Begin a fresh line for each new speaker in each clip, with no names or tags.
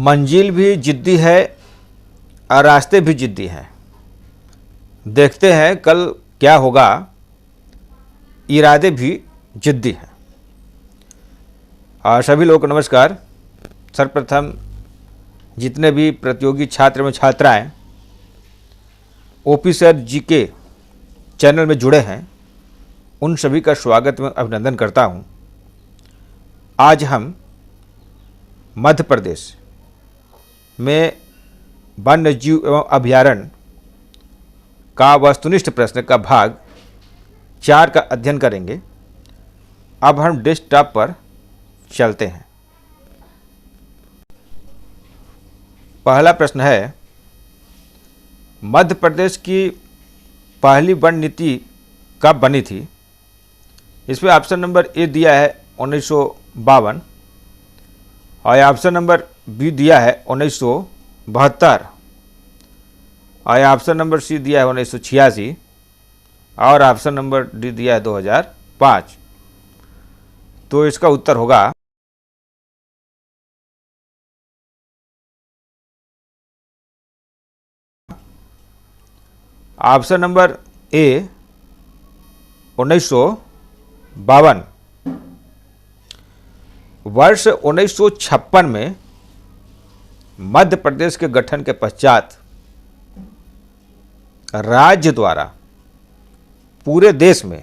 मंजिल भी जिद्दी है और रास्ते भी जिद्दी हैं। देखते हैं कल क्या होगा, इरादे भी जिद्दी हैं। और सभी लोगों को नमस्कार। सर्वप्रथम जितने भी प्रतियोगी छात्र एवं छात्राएं ओपी सर जीके चैनल में जुड़े हैं, उन सभी का स्वागत एवं अभिनंदन करता हूं। आज हम मध्य प्रदेश में वन्य जीव एवं अभयारण्य का वस्तुनिष्ठ प्रश्न का भाग 4 का अध्ययन करेंगे। अब हम डेस्कटॉप पर चलते हैं। पहला प्रश्न है, मध्य प्रदेश की पहली वन नीति कब बनी थी? इसमें ऑप्शन नंबर ए दिया है 1952 और ऑप्शन नंबर बी दिया है 1972 और ऑप्शन नंबर सी दिया है 1986 और ऑप्शन नंबर डी दिया है 2005। तो इसका उत्तर होगा ऑप्शन नंबर ए 1952। वर्ष 1956 में मध्य प्रदेश के गठन के पश्चात राज्य द्वारा पूरे देश में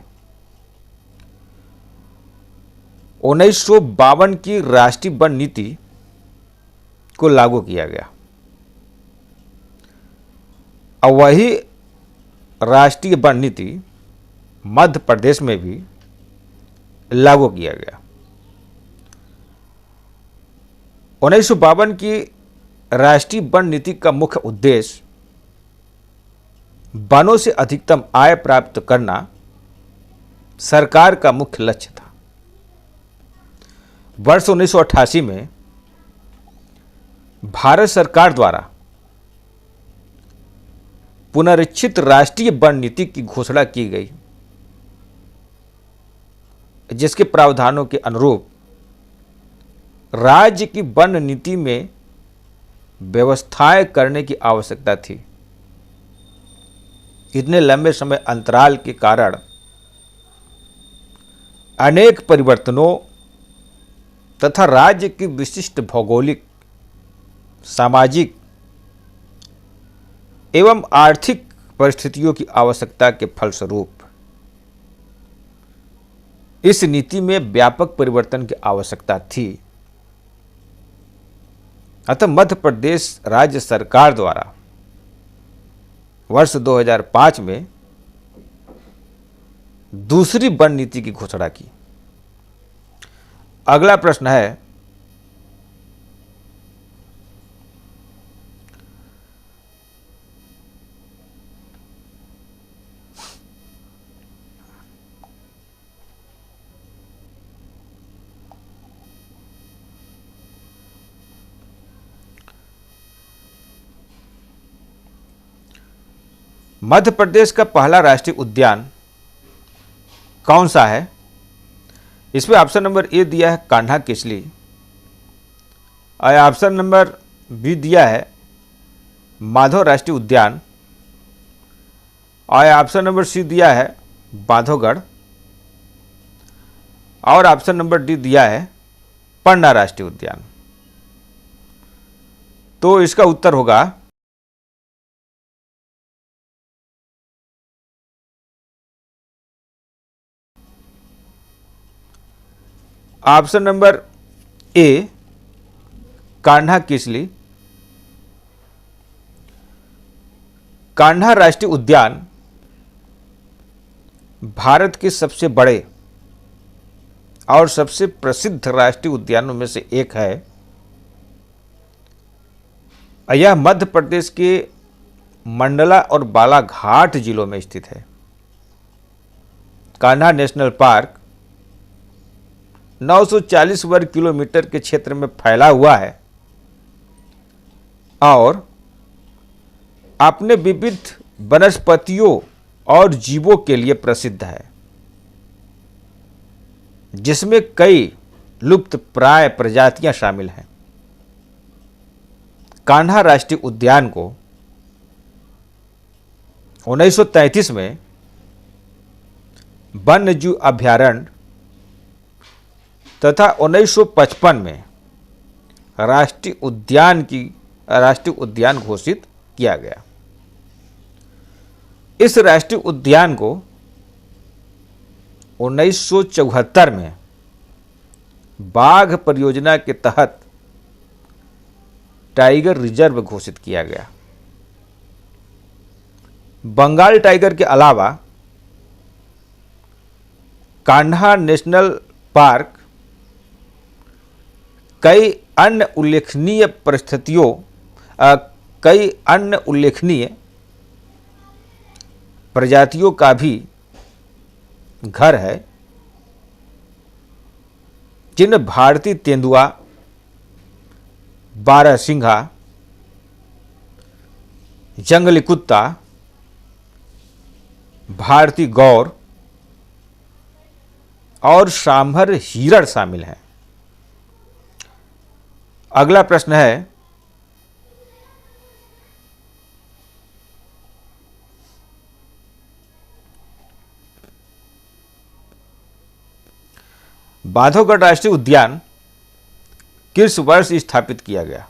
1952 की राष्ट्रीय वन नीति को लागू किया गया और वही राष्ट्रीय वन नीति मध्य प्रदेश में भी लागू किया गया। 1952 की राष्ट्रीय वन नीति का मुख्य उद्देश्य वनों से अधिकतम आय प्राप्त करना सरकार का मुख्य लक्ष्य था। वर्ष 1988 में भारत सरकार द्वारा पुनरीक्षित राष्ट्रीय वन नीति की घोषणा की गई, जिसके प्रावधानों के अनुरूप राज्य की वन नीति में व्यवस्थाएं करने की आवश्यकता थी। इतने लंबे समय अंतराल के कारण अनेक परिवर्तनों तथा राज्य की विशिष्ट भौगोलिक, सामाजिक एवं आर्थिक परिस्थितियों की आवश्यकता के फलस्वरूप इस नीति में व्यापक परिवर्तन की आवश्यकता थी। अतः मध्य प्रदेश राज्य सरकार द्वारा वर्ष 2005 में दूसरी वन नीति की घोषणा की। अगला प्रश्न है, मध्य प्रदेश का पहला राष्ट्रीय उद्यान कौन सा है? इसमें ऑप्शन नंबर ए दिया है कान्हा किसली और ऑप्शन नंबर बी दिया है माधव राष्ट्रीय उद्यान और ऑप्शन नंबर सी दिया है बांधवगढ़ और ऑप्शन नंबर डी दिया है पन्ना राष्ट्रीय उद्यान। तो इसका उत्तर होगा option number A Kanha Kisli. Kanha राष्ट्रीय उद्यान भारत के सबसे बड़े और सबसे प्रसिद्ध राष्ट्रीय उद्यानों में से एक है। यह मध्य प्रदेश के मंडला और बालाघाट जिलों में स्थित है। कान्हा नेशनल पार्क 940 वर्ग किलोमीटर के क्षेत्र में फैला हुआ है और अपने विविध वनस्पतियों और जीवों के लिए प्रसिद्ध है, जिसमें कई लुप्त प्राय प्रजातियां शामिल हैं। कान्हा राष्ट्रीय उद्यान को 1933 में वन्य जीव अभयारण्य तथा 1955 में राष्ट्रीय उद्यान घोषित किया गया। इस राष्ट्रीय उद्यान को 1974 में बाघ परियोजना के तहत टाइगर रिजर्व घोषित किया गया। बंगाल टाइगर के अलावा कान्हा नेशनल पार्क कई अन्य उल्लेखनीय प्रजातियों का भी घर है, जिनमें भारतीय तेंदुआ, बारहसिंघा, जंगली कुत्ता, भारतीय गौर और सांभर हिरण शामिल हैं। अगला प्रश्न है, बांधवगढ़ राष्ट्रीय उद्यान किस वर्ष स्थापित किया गया?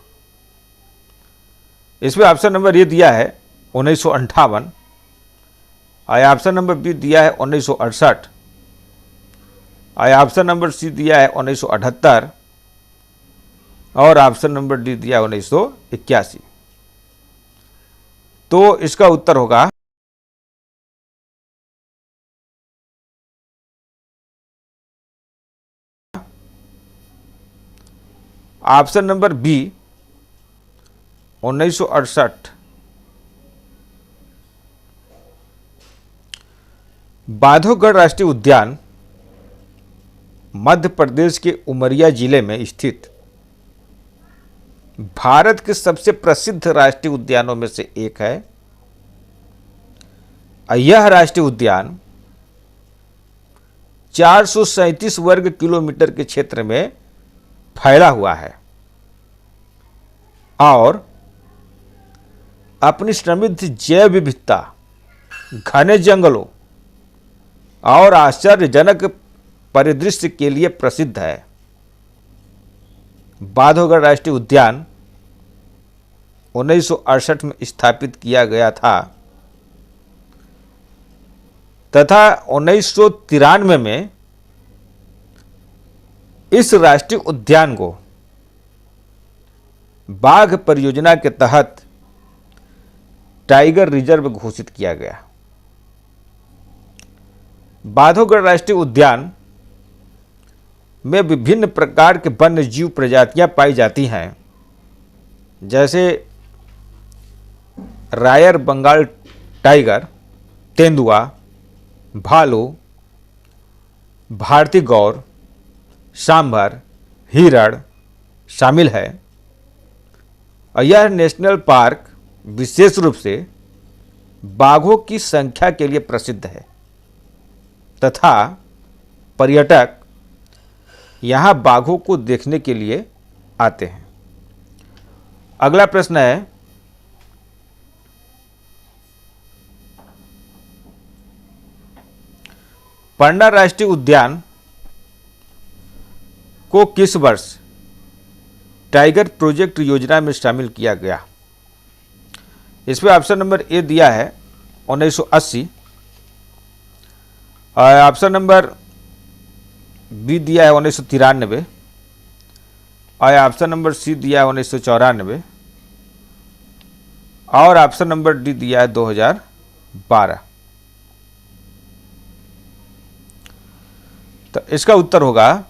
इसमें ऑप्शन नंबर ए दिया है 1958, और ऑप्शन नंबर बी दिया है 1968, और ऑप्शन नंबर सी दिया है 1978, और ऑप्शन नंबर डी दिया है 1981। तो इसका उत्तर होगा ऑप्शन नंबर बी 1968। बांधवगढ़ राष्ट्रीय उद्यान मध्य प्रदेश के उमरिया जिले में स्थित भारत के सबसे प्रसिद्ध राष्ट्रीय उद्यानों में से एक है। यह राष्ट्रीय उद्यान 437 वर्ग किलोमीटर के क्षेत्र में फैला हुआ है और अपनी समृद्ध जैव विविधता, घने जंगलों और आश्चर्यजनक परिदृश्य के लिए प्रसिद्ध है। बांधवगढ़ राष्ट्रीय उद्यान 1968 में स्थापित किया गया था तथा 1993 में इस राष्ट्रीय उद्यान को बाघ परियोजना के तहत टाइगर रिजर्व घोषित किया गया। बांधवगढ़ राष्ट्रीय उद्यान में विभिन्न प्रकार के वन्य जीव प्रजातियां पाई जाती हैं, जैसे रायर बंगाल टाइगर, तेंदुआ, भालू, भारतीय गौर, सांभर, हिरण शामिल है। और यह नेशनल पार्क विशेष रूप से बाघों की संख्या के लिए प्रसिद्ध है तथा पर्यटक यहाँ बाघों को देखने के लिए आते हैं। अगला प्रश्न है, पन्ना राष्ट्रीय उद्यान को किस वर्ष टाइगर प्रोजेक्ट योजना में शामिल किया गया? इसमें ऑप्शन नंबर ए दिया है 1980, और ऑप्शन नंबर बी दिया है 1993, और ऑप्शन नंबर सी दिया है 1994, और ऑप्शन नंबर डी दिया है 2012। तो इसका उत्तर होगा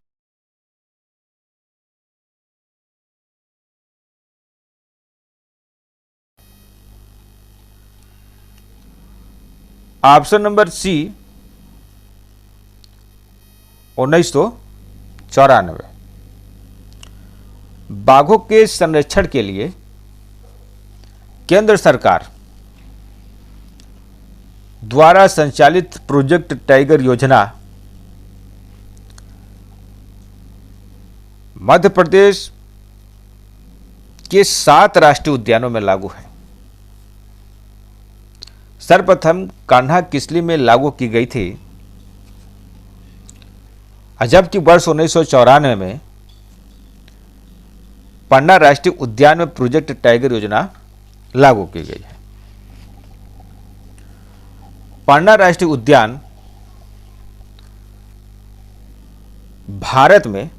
ऑप्शन नंबर सी 1994। बाघों के संरक्षण के लिए केंद्र सरकार द्वारा संचालित प्रोजेक्ट टाइगर योजना मध्य प्रदेश के 7 राष्ट्रीय उद्यानों में लागू है। सर्वप्रथम कान्हा किसली में लागू की गई थी, जबकि वर्ष 1994 में पन्ना राष्ट्रीय उद्यान में प्रोजेक्ट टाइगर योजना लागू की गई है। पन्ना राष्ट्रीय उद्यान भारत में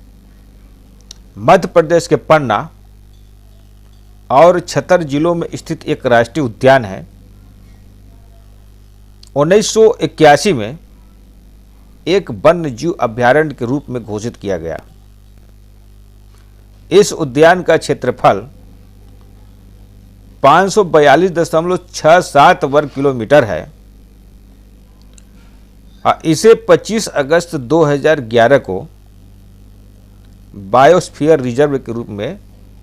मध्य प्रदेश के पन्ना और छतर जिलों में स्थित एक राष्ट्रीय उद्यान है। 1981 में एक वन्य जीव अभयारण्य के रूप में घोषित किया गया। इस उद्यान का क्षेत्रफल 542.67 वर्ग किलोमीटर है। इसे 25 अगस्त 2011 को बायोस्फीयर रिजर्व के रूप में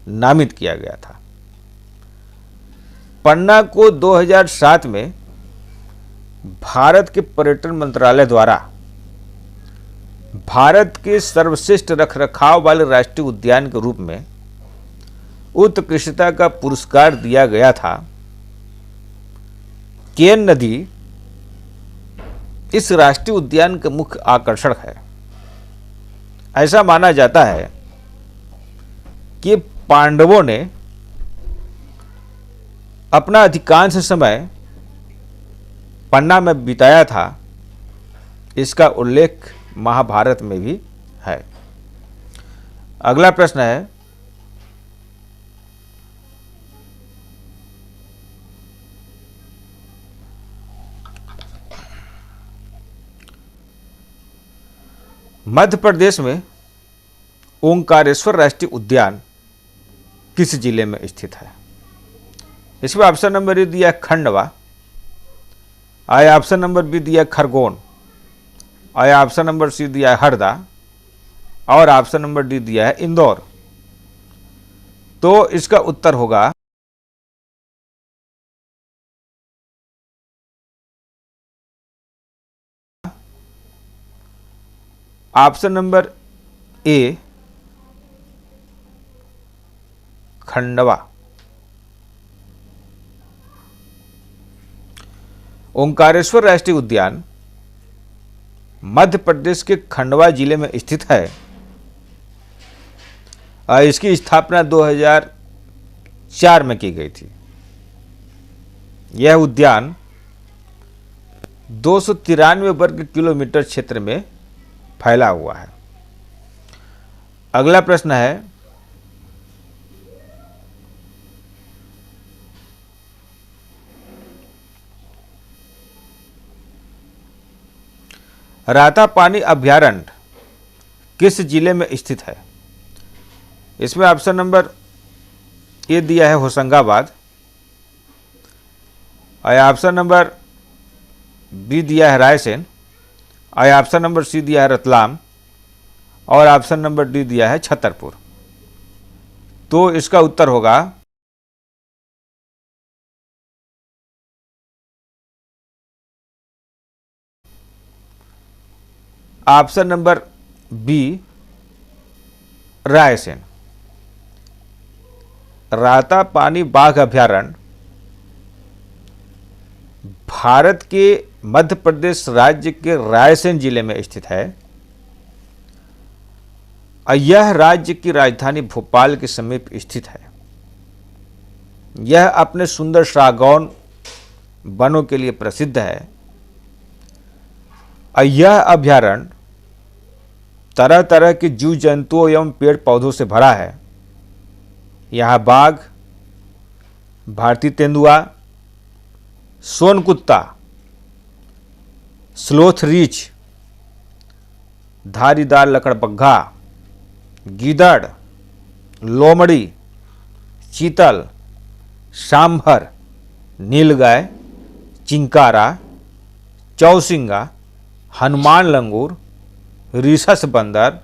नामित किया गया था। पन्ना को 2007 में भारत के पर्यटन मंत्रालय द्वारा भारत के सर्वश्रेष्ठ रखरखाव वाले राष्ट्रीय उद्यान के रूप में उत्कृष्टता का पुरस्कार दिया गया था। केन नदी इस राष्ट्रीय उद्यान का मुख्य आकर्षण है। ऐसा माना जाता है कि पांडवों ने अपना अधिकांश समय पन्ना में बिताया था। इसका उल्लेख महाभारत में भी है। अगला प्रश्न है, मध्य प्रदेश में ओंकारेश्वर राष्ट्रीय उद्यान किस जिले में स्थित है? इसमें ऑप्शन नंबर ए दिया खंडवा, आया ऑप्शन नंबर बी दिया खरगोन, आया ऑप्शन नंबर सी दिया है हरदा और ऑप्शन नंबर डी दिया है इंदौर। तो इसका उत्तर होगा option number A Khandwa. Omkareshwar राष्ट्रीय उद्यान मध्य प्रदेश के खंडवा जिले में स्थित है। इसकी स्थापना 2004 में की गई थी। यह उद्यान 293 वर्ग किलोमीटर क्षेत्र में फैला हुआ है। अगला प्रश्न है, रातापानी अभयारण्य किस जिले में स्थित है? इसमें ऑप्शन नंबर ए दिया है होशंगाबाद, और ऑप्शन नंबर बी दिया है रायसेन, और ऑप्शन नंबर सी दिया है रतलाम, और ऑप्शन नंबर डी दिया है छतरपुर। तो इसका उत्तर होगा option number B Raisen. Ratapani बाघ अभयारण्य भारत के मध्य प्रदेश राज्य के रायसेन जिले में स्थित है। यह राज्य की राजधानी भोपाल के समीप स्थित है। यह अपने सुंदर सागौन वनों के लिए प्रसिद्ध है। यह अभयारण्य तरह तरह के जीव जंतुओं एवं पेड़ पौधों से भरा है। यहाँ बाघ, भारतीय तेंदुआ, सोनकुत्ता, स्लोथ रीछ, धारीदार लकड़बग्घा, गीदड़, लोमड़ी, चीतल, सांभर, नीलगाय, चिंकारा, चौसिंगा, हनुमान लंगूर, रिसस बंदर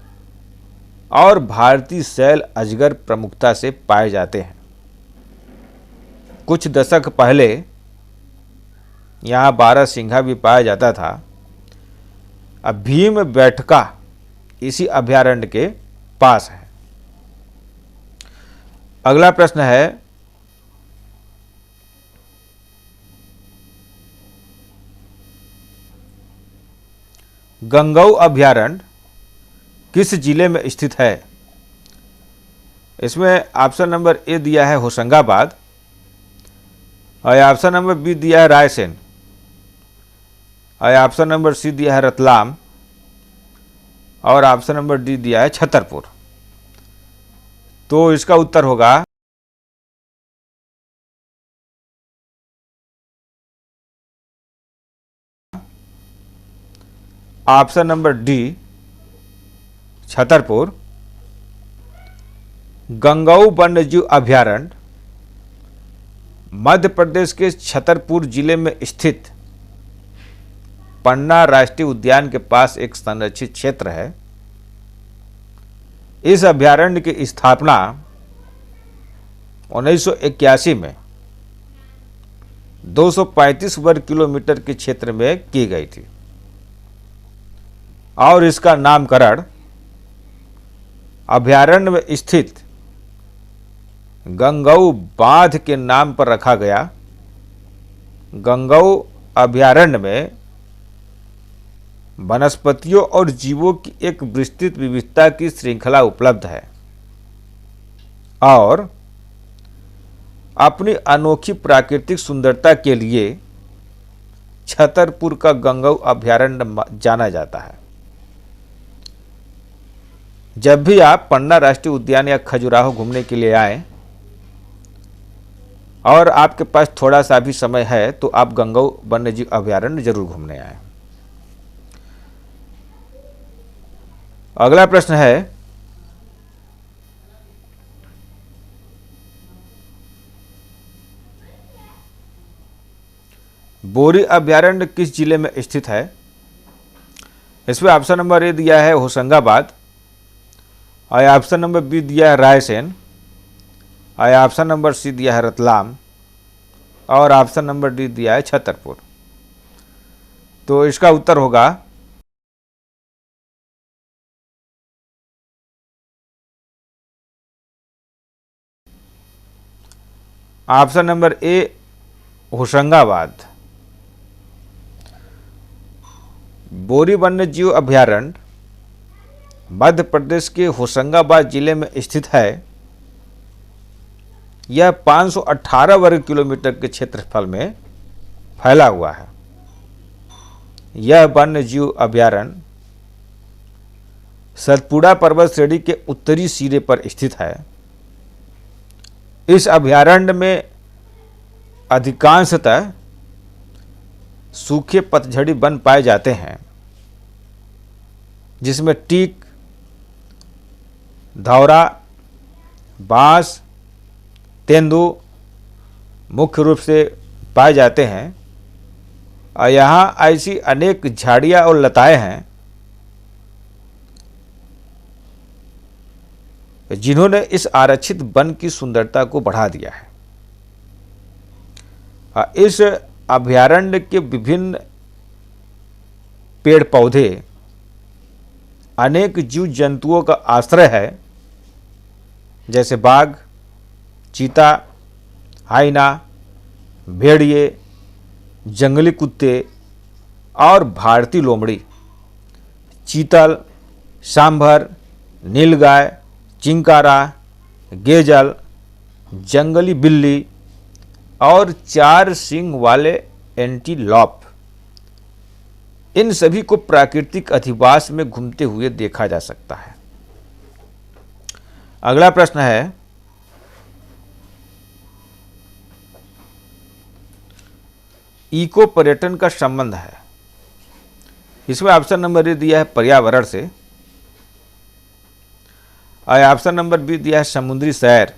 और भारतीय सैल अजगर प्रमुखता से पाए जाते हैं। कुछ दशक पहले यहाँ बारहसिंघा भी पाया जाता था। अब भीम बैठका इसी अभयारण्य के पास है। अगला प्रश्न है, गंगऊ अभयारण्य किस जिले में स्थित है? इसमें ऑप्शन नंबर ए दिया है होशंगाबाद, और ऑप्शन नंबर बी दिया है रायसेन, और ऑप्शन नंबर सी दिया है रतलाम, और ऑप्शन नंबर डी दिया है छतरपुर। तो इसका उत्तर होगा option number D, Chhatarpur. Gangau वन्यजीव अभयारण्य मध्य प्रदेश के छतरपुर जिले में स्थित पन्ना राष्ट्रीय उद्यान के पास एक संरक्षित क्षेत्र है। इस अभयारण्य की स्थापना 1981 में 235 वर्ग किलोमीटर के क्षेत्र में की गई थी, और इसका नामकरण अभयारण्य में स्थित गंगऊ बांध के नाम पर रखा गया। गंगऊ अभयारण्य में वनस्पतियों और जीवों की एक विस्तृत विविधता की श्रृंखला उपलब्ध है, और अपनी अनोखी प्राकृतिक सुंदरता के लिए छतरपुर का गंगऊ अभयारण्य जाना जाता है। जब भी आप पन्ना राष्ट्रीय उद्यान या खजुराहो घूमने के लिए आएं और आपके पास थोड़ा सा भी समय है, तो आप गंगऊ वन्यजीव अभयारण्य जरूर घूमने आएं। अगला प्रश्न है, बोरी अभयारण्य किस जिले में स्थित है? इसमें ऑप्शन नंबर ए दिया है होशंगाबाद, और ऑप्शन नंबर बी दिया है रायसेन, और ऑप्शन नंबर सी दिया है रतलाम, और ऑप्शन नंबर डी दिया है छतरपुर। तो इसका उत्तर होगा ऑप्शन नंबर ए, होशंगाबाद। बोरी वन्यजीव अभयारण्य मध्य प्रदेश के होशंगाबाद जिले में स्थित है। यह 518 वर्ग किलोमीटर के क्षेत्रफल में फैला हुआ है। यह वन्यजीव अभयारण्य सतपुड़ा पर्वत श्रेणी के उत्तरी सिरे पर स्थित है। इस अभयारण्य में अधिकांशतः सूखे पतझड़ी वन पाए जाते हैं, जिसमें टीक, धौरा, बांस, तेंदू मुख्य रूप से पाए जाते हैं, और यहाँ ऐसी अनेक झाड़ियाँ और लताएं हैं जिन्होंने इस आरक्षित वन की सुंदरता को बढ़ा दिया है। इस अभयारण्य के विभिन्न पेड़ पौधे अनेक जीव जंतुओं का आश्रय है, जैसे बाघ, चीता, हाइना, भेड़िए, जंगली कुत्ते और भारतीय लोमड़ी, चीतल, सांभर, नीलगाय, चिंकारा, गेजल, जंगली बिल्ली और 4 सींग वाले एंटीलॉप, इन सभी को प्राकृतिक अधिवास में घूमते हुए देखा जा सकता है। अगला प्रश्न है, इको पर्यटन का संबंध है। इसमें ऑप्शन नंबर ए दिया है पर्यावरण से, और ऑप्शन नंबर बी दिया है समुद्री सैर,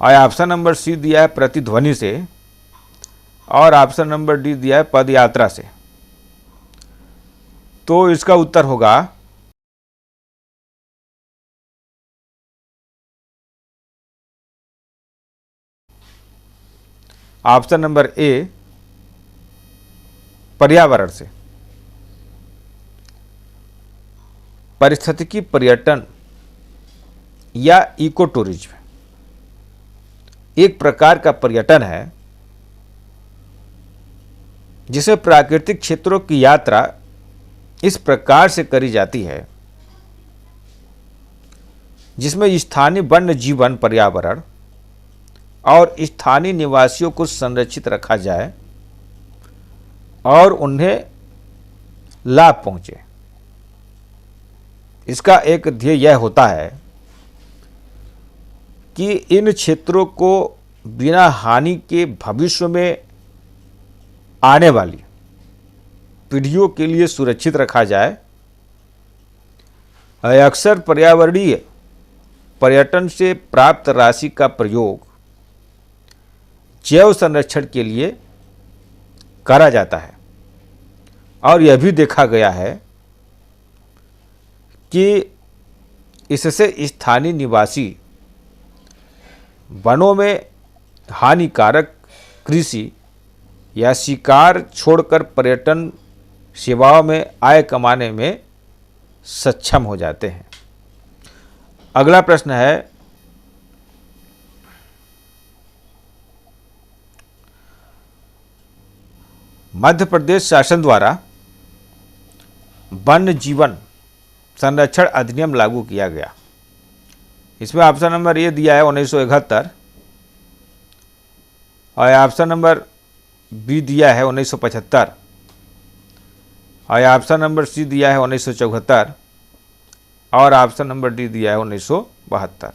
और ऑप्शन नंबर सी दिया है प्रतिध्वनि से, और ऑप्शन नंबर डी दिया है पद यात्रा से। तो इसका उत्तर होगा ऑप्शन नंबर ए, पर्यावरण से। पारिस्थितिकी पर्यटन या इको टूरिज्म एक प्रकार का पर्यटन है जिसमें प्राकृतिक क्षेत्रों की यात्रा इस प्रकार से करी जाती है जिसमें स्थानीय वन्य जीवन पर्यावरण और स्थानीय निवासियों को संरक्षित रखा जाए और उन्हें लाभ पहुंचे। इसका एक ध्येय यह होता है कि इन क्षेत्रों को बिना हानि के भविष्य में आने वाली पीढ़ियों के लिए सुरक्षित रखा जाए। अक्सर पर्यावरणीय पर्यटन से प्राप्त राशि का प्रयोग जैव संरक्षण के लिए करा जाता है और यह भी देखा गया है कि इससे स्थानीय निवासी वनों में हानिकारक कृषि या शिकार छोड़कर पर्यटन सेवाओं में आय कमाने में सक्षम हो जाते हैं। अगला प्रश्न है, मध्य प्रदेश शासन द्वारा वन्य जीवन संरक्षण अधिनियम लागू किया गया। इसमें ऑप्शन नंबर ए दिया है 1971 और ऑप्शन नंबर बी दिया है 1975 और ऑप्शन नंबर सी दिया है 1974 और ऑप्शन नंबर डी दिया है 1972।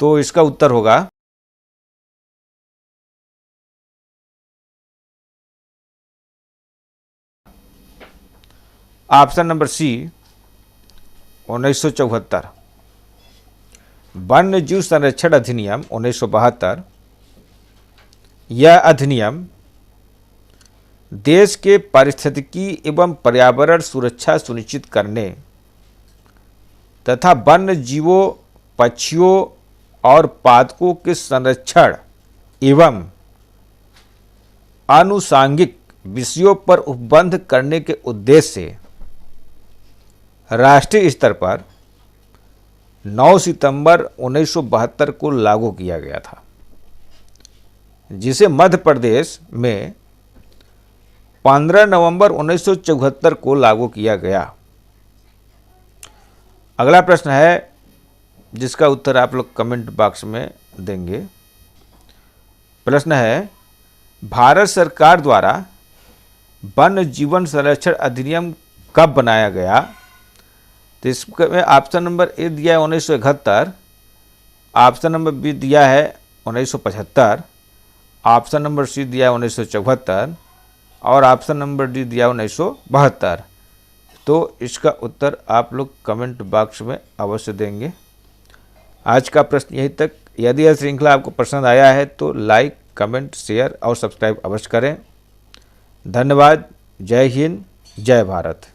तो इसका उत्तर होगा ऑप्शन नंबर सी 1974। वन्य जीव संरक्षण अधिनियम 1972 यह अधिनियम देश के पारिस्थितिकी एवं पर्यावरण सुरक्षा सुनिश्चित करने तथा वन्य जीवों, पक्षियों और पादपों के संरक्षण एवं आनुषांगिक विषयों पर उपबंध करने के उद्देश्य से राष्ट्रीय स्तर पर 9 सितंबर 1972 को लागू किया गया था, जिसे मध्य प्रदेश में 15 नवंबर 1974 को लागू किया गया। अगला प्रश्न है जिसका उत्तर आप लोग कमेंट बॉक्स में देंगे। प्रश्न है, भारत सरकार द्वारा वन्य जीवन संरक्षण अधिनियम कब बनाया गया? तो इसमें ऑप्शन नंबर ए दिया है 1971, ऑप्शन नंबर बी दिया है 1975, ऑप्शन नंबर सी दिया है 1974 और ऑप्शन नंबर डी दिया 1972। तो इसका उत्तर आप लोग कमेंट बॉक्स में अवश्य देंगे। आज का प्रश्न यहीं तक। यदि यह श्रृंखला आपको पसंद आया है तो लाइक, कमेंट, शेयर और सब्सक्राइब अवश्य करें। धन्यवाद। जय हिंद, जय भारत।